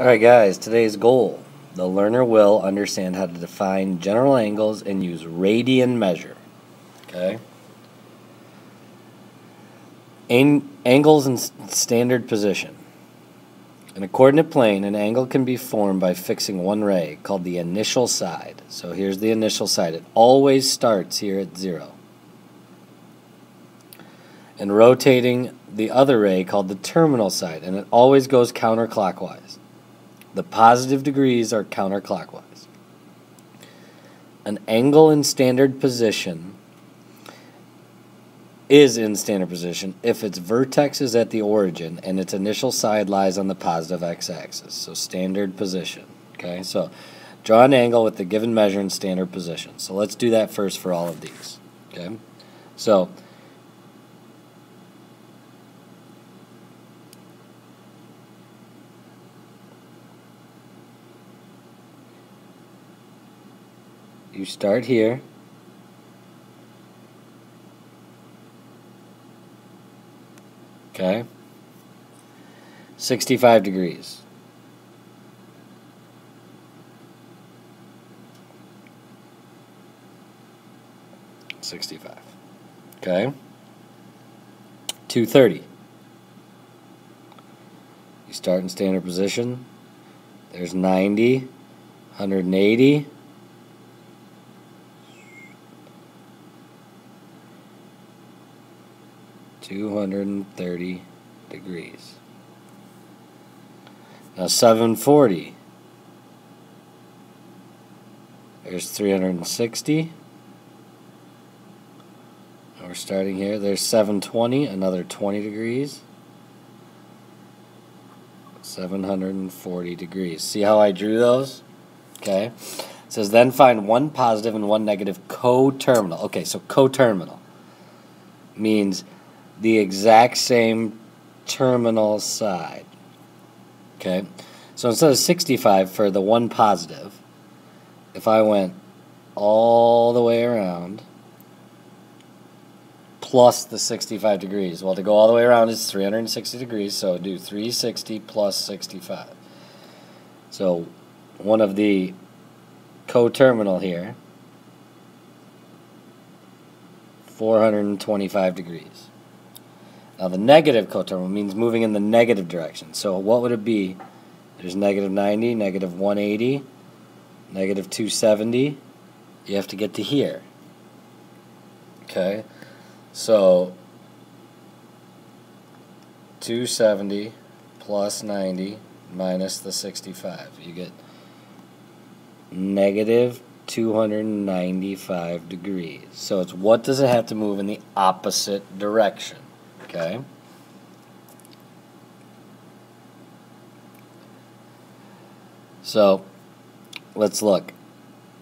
Alright guys, today's goal. The learner will understand how to define general angles and use radian measure. Okay? Angles in standard position. In a coordinate plane, an angle can be formed by fixing one ray, called the initial side. So here's the initial side. It always starts here at 0. And rotating the other ray, called the terminal side, and it always goes counterclockwise. The positive degrees are counterclockwise. An angle in standard position is in standard position if its vertex is at the origin and its initial side lies on the positive x-axis. So standard position. Okay, so draw an angle with the given measure in standard position. So let's do that first for all of these. Okay, so you start here. Okay. 65 degrees. Okay. 230. You start in standard position. There's 90, 180. 230 degrees. Now 740. There's 360. Now we're starting here. There's 720, another 20 degrees. 740 degrees. See how I drew those? Okay. It says then find one positive and one negative coterminal. Okay, so coterminal means the exact same terminal side. Okay, so instead of 65 for the one positive, if I went all the way around plus the 65 degrees, well, to go all the way around is 360 degrees, so do 360 plus 65. So one of the coterminal here, 425 degrees. Now the negative coterminal means moving in the negative direction. So what would it be? There's negative 90, negative 180, negative 270. You have to get to here. Okay, so 270 plus 90 minus the 65. You get negative 295 degrees. So it's what does it have to move in the opposite direction? Okay. So let's look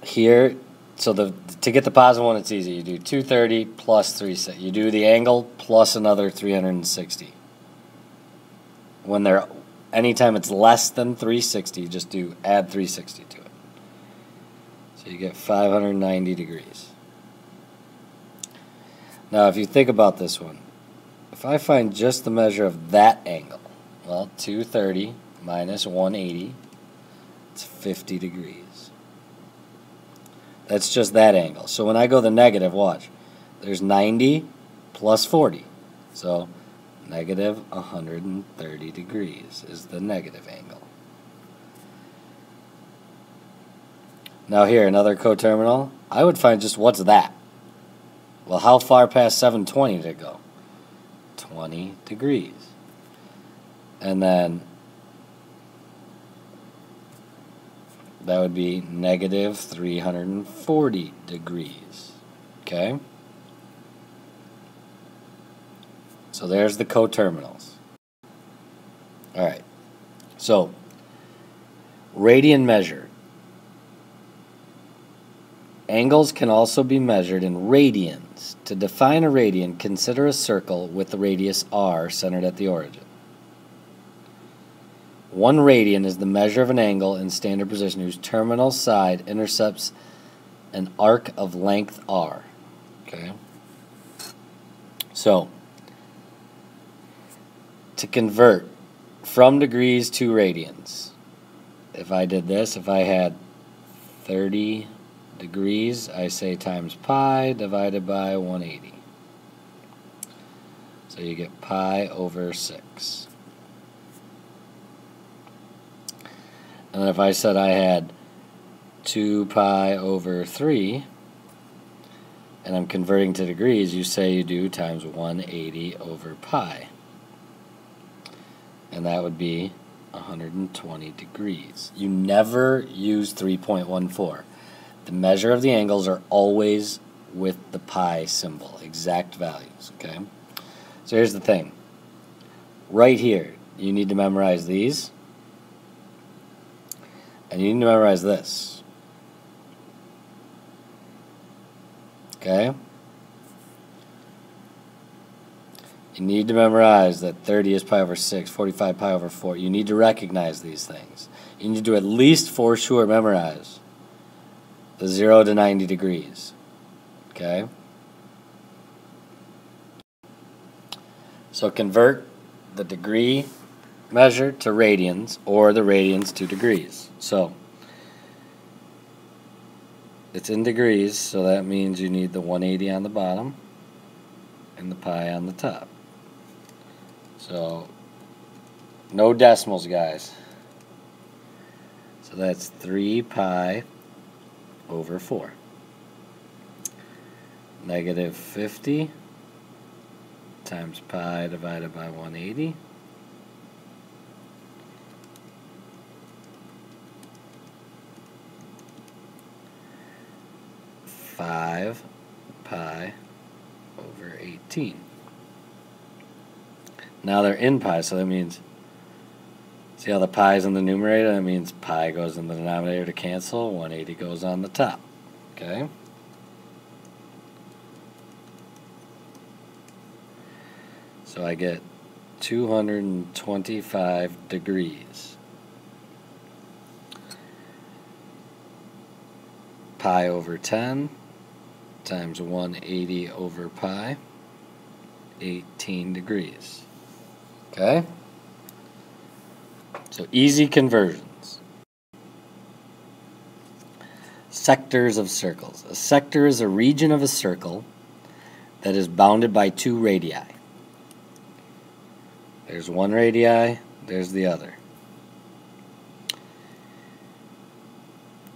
here. So to get the positive one, it's easy. You do 230 plus 360. You do the angle plus another 360. When anytime it's less than 360, just add 360 to it. So you get 590 degrees. Now if you think about this one, if I find just the measure of that angle, well, 230 minus 180, it's 50 degrees. That's just that angle. So when I go the negative, watch. There's 90 plus 40. So negative 130 degrees is the negative angle. Now here, another coterminal. I would find just what's that? Well, how far past 720 did it go? 20 degrees. And then that would be negative 340 degrees. Okay? So there's the coterminals. Alright. So, radian measure. Angles can also be measured in radians. To define a radian, consider a circle with the radius r centered at the origin. 1 radian is the measure of an angle in standard position whose terminal side intercepts an arc of length r. Okay. So, to convert from degrees to radians, if I did this, if I had 30 degrees, I say times pi divided by 180. So you get pi over 6. And then if I said I had 2 pi over 3, and I'm converting to degrees, you say you do times 180 over pi. And that would be 120 degrees. You never use 3.14. The measure of the angles are always with the pi symbol, exact values, okay? So here's the thing. Right here, you need to memorize these, and you need to memorize this. Okay? You need to memorize that 30 is pi over 6, 45 pi over 4. You need to recognize these things. You need to at least for sure memorize the 0 to 90 degrees. Okay? So convert the degree measure to radians or the radians to degrees. So it's in degrees, so that means you need the 180 on the bottom and the pi on the top. So no decimals, guys. So that's 3 pi over 4. Negative 50 times pi divided by 180. Five pi over 18. Now they're in pi, so that means, see how the pi is in the numerator? That means pi goes in the denominator to cancel, 180 goes on the top. Okay? So I get 225 degrees. Pi over 10 times 180 over pi, 18 degrees. Okay? So easy conversions. Sectors of circles. A sector is a region of a circle that is bounded by 2 radii. There's one radii, there's the other.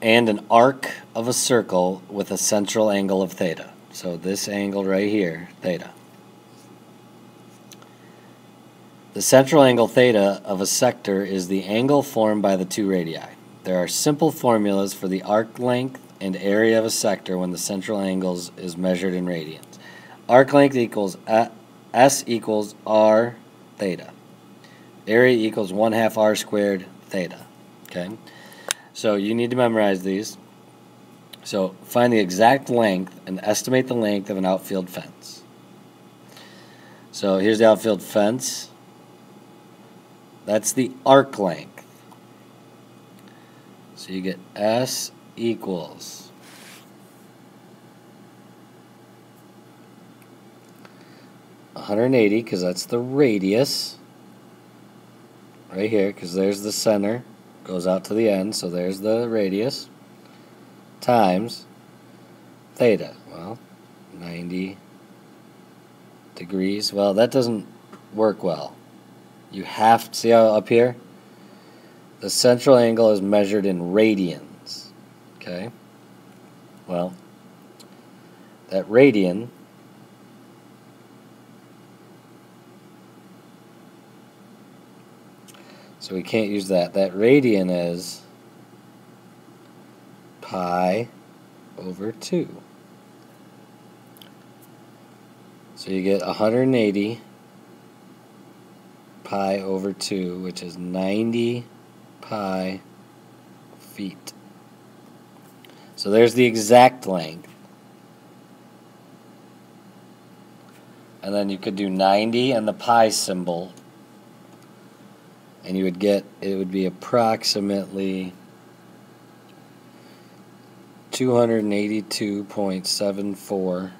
And an arc of a circle with a central angle of theta. So this angle right here, theta. The central angle theta of a sector is the angle formed by the 2 radii. There are simple formulas for the arc length and area of a sector when the central angle is measured in radians. Arc length equals S equals R theta. Area equals 1/2 R squared theta. Okay? So you need to memorize these. So find the exact length and estimate the length of an outfield fence. So here's the outfield fence. That's the arc length. So you get S equals 180, because that's the radius right here, because there's the center, goes out to the end, so there's the radius, times theta. Well, 90 degrees. Well, that doesn't work well. You have to see how up here the central angle is measured in radians. Okay? Well, that radian so we can't use that. That radian is pi over 2. So you get 180 pi over 2, which is 90 pi feet. So there's the exact length. And then you could do 90 and the pi symbol, and you would get, it would be approximately 282.74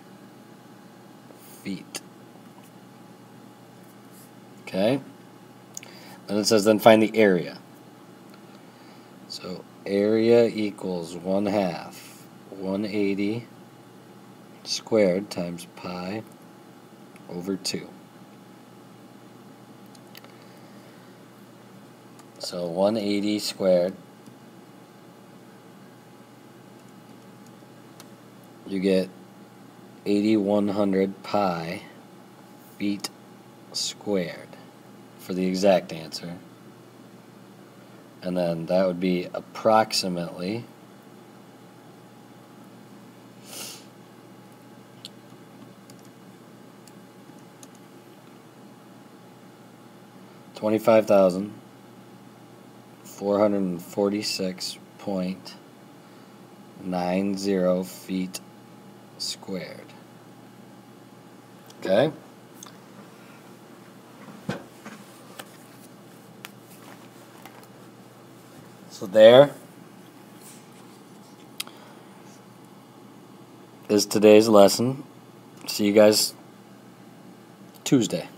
feet. Okay? And it says then find the area. So area equals 1/2 180 squared times pi over 2. So 180 squared, you get 8,100 pi feet squared for the exact answer. And then that would be approximately 25,446.90 feet squared. Okay? So there is today's lesson. See you guys Tuesday.